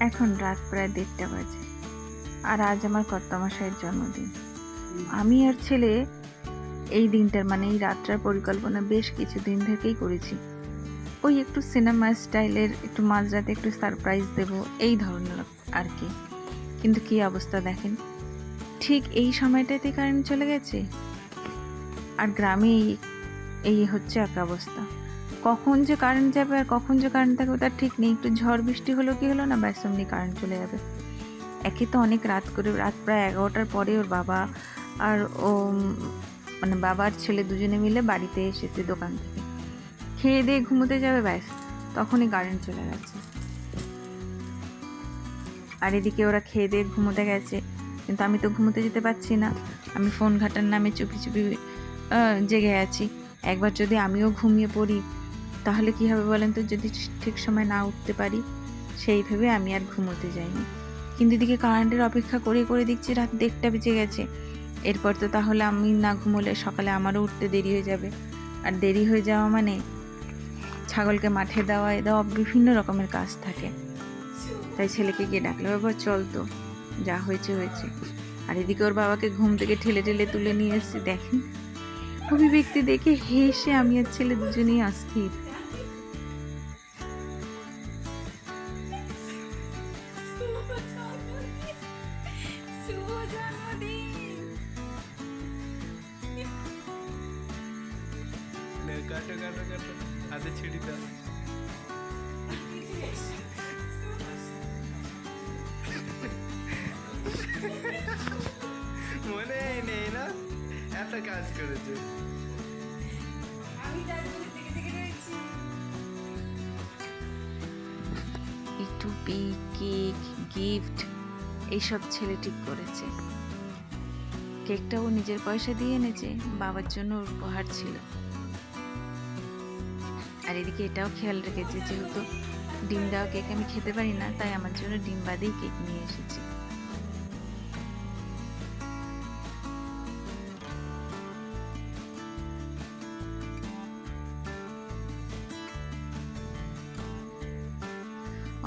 এখন রাত প্রায় 1:30 বাজে, আর আজ আমার কর্তামশাইয়ের জন্মদিন। আমি আর ছেলে এই দিনটার মানে এই রাতটার পরিকল্পনা বেশ কিছুদিন থেকেই করেছি। ওই একটু সিনেমা স্টাইলের, একটু মাঝরাতে একটু সারপ্রাইজ দেব, এই ধরনের আর কি। কিন্তু কি অবস্থা দেখেন, ঠিক এই সময়টাতে কারেন্ট চলে গেছে। আর গ্রামে এই হচ্ছে এক অবস্থা, কখন যে কারেন্ট যাবে আর কখন যে কারেন্ট থাকবে তার ঠিক নেই। একটু ঝড় বৃষ্টি হলো কি হলো না, ব্যাস অমনি কারেন্ট চলে যাবে। একে তো অনেক রাত করে, রাত প্রায় 11টার পরে ওর বাবা আর ও মানে বাবার ছেলে দুজনে মিলে বাড়িতে এসেছে দোকান থেকে, খেয়ে দিয়ে ঘুমোতে যাবে, ব্যাস তখনই কারেন্ট চলে গেছে। আর এদিকে ওরা খেয়ে দিয়ে ঘুমোতে গেছে, কিন্তু আমি তো ঘুমোতে যেতে পারছি না। আমি ফোন ঘাটার নামে চুপি চুপি জেগে আছি। একবার যদি আমিও ঘুমিয়ে পড়ি তাহলে কি হবে বলেন তো, যদি ঠিক সময় না উঠতে পারি। সেই ভেবে আমি আর ঘুমোতে যাইনি। কিন্তু এদিকে কারেন্টের অপেক্ষা করে করে দেখছি রাত 1:30 বেজে গেছে। এরপর তো তাহলে আমি না ঘুমোলে সকালে আমারও উঠতে দেরি হয়ে যাবে। আর দেরি হয়ে যাওয়া মানে ছাগলকে মাঠে দেওয়া বিভিন্ন রকমের কাজ থাকে। তাই ছেলেকে গিয়ে ডাকলে, বাবা চল তো, যা হয়েছে হয়েছে। আর এদিকে ওর বাবাকে ঘুম থেকে ঠেলে ঠেলে তুলে নিয়ে এসেছি। দেখেন অভিব্যক্তি দেখে হেসে আমি আর ছেলে দুজনেই অস্থির। কাটো কাটো কাটো, হাতে ছিঁড়ি দাও। মনে নেই না এত কাজ করেছে। টুপি, কেক, গিফট এইসব ছেলে ঠিক করেছে। কেকটা ও নিজের পয়সা দিয়ে এনেছে, বাবার জন্য ওর উপহার ছিল। আর এদিকে এটাও খেয়াল রেখেছে, যেহেতু ডিম দেওয়া কেক আমি খেতে পারি না, তাই আমার জন্য ডিম বাদেই কেক নিয়ে এসেছে।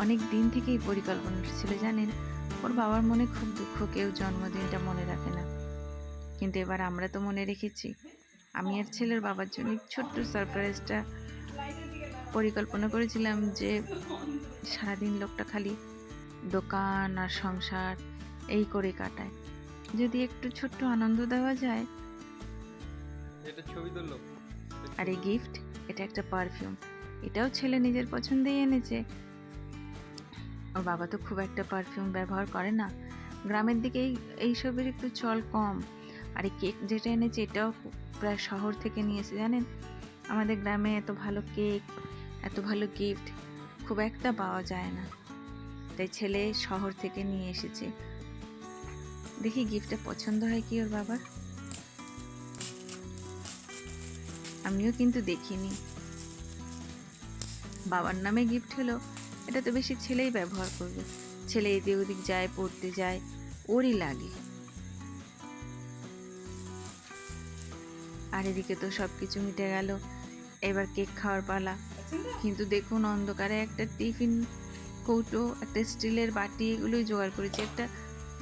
অনেক দিন থেকেই পরিকল্পনা ছিল জানেন। ওর বাবার মনে খুব দুঃখ, কেউ জন্মদিনটা মনে রাখে না, কিন্তু এবার আমরা তো মনে রেখেছি। আমি আর ছেলের বাবার জন্য ছোট্ট সারপ্রাইজটা পরিকল্পনা করেছিলাম, যে সারাদিন লোকটা খালি দোকান আর সংসার এই করে কাটায়, যদি একটু ছোট্ট আনন্দ দেওয়া যায়। এটা ছবি তুললো। আর এই গিফট, এটা একটা পারফিউম, এটাও ছেলে নিজের পছন্দেই এনেছে। ওর বাবা তো খুব একটা পারফিউম ব্যবহার করে না, গ্রামের দিকে এইসবের একটু চল কম। আর এই কেক যেটা এনেছে এটাও প্রায় শহর থেকে নিয়েছে জানেন। আমাদের গ্রামে এত ভালো কেক, এত ভালো গিফট খুব একটা পাওয়া যায় না, তাই ছেলে শহর থেকে নিয়ে এসেছে। দেখি গিফটটা পছন্দ হয় কি ওর বাবার। আমিও কিন্তু দেখিনি, বাবার নামে গিফট হলো, এটা তো বেশি ছেলেই ব্যবহার করবে। ছেলে এদিক ওদিক যায়, পড়তে যায়, ওরই লাগে। আর এদিকে তো সবকিছু মিটে গেল, এবার কেক খাওয়ার পালা। কিন্তু দেখুন অন্ধকারে একটা টিফিন কৌটো, একটা স্টিলের বাটি, এগুলোই জোগাড় করেছি, একটা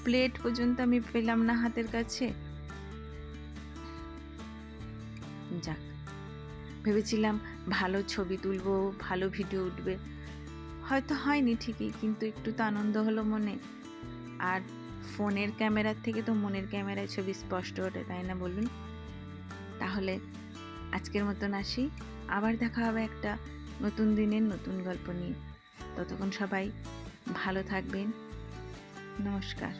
প্লেট পর্যন্ত আমি পেলাম না হাতের কাছে। যাক, ভেবেছিলাম ভালো ছবি তুলবো, ভালো ভিডিও উঠবে, হয়তো হয়নি ঠিকই, কিন্তু একটু তো আনন্দ হলো মনে। আর ফোনের ক্যামেরার থেকে তো মনের ক্যামেরায় ছবি স্পষ্ট ওঠে, তাই না বলুন? তাহলে আজকের মতন আসি, আবার দেখা হবে একটা নতুন দিনের নতুন গল্প নিয়ে। ততক্ষণ সবাই ভালো থাকবেন, নমস্কার।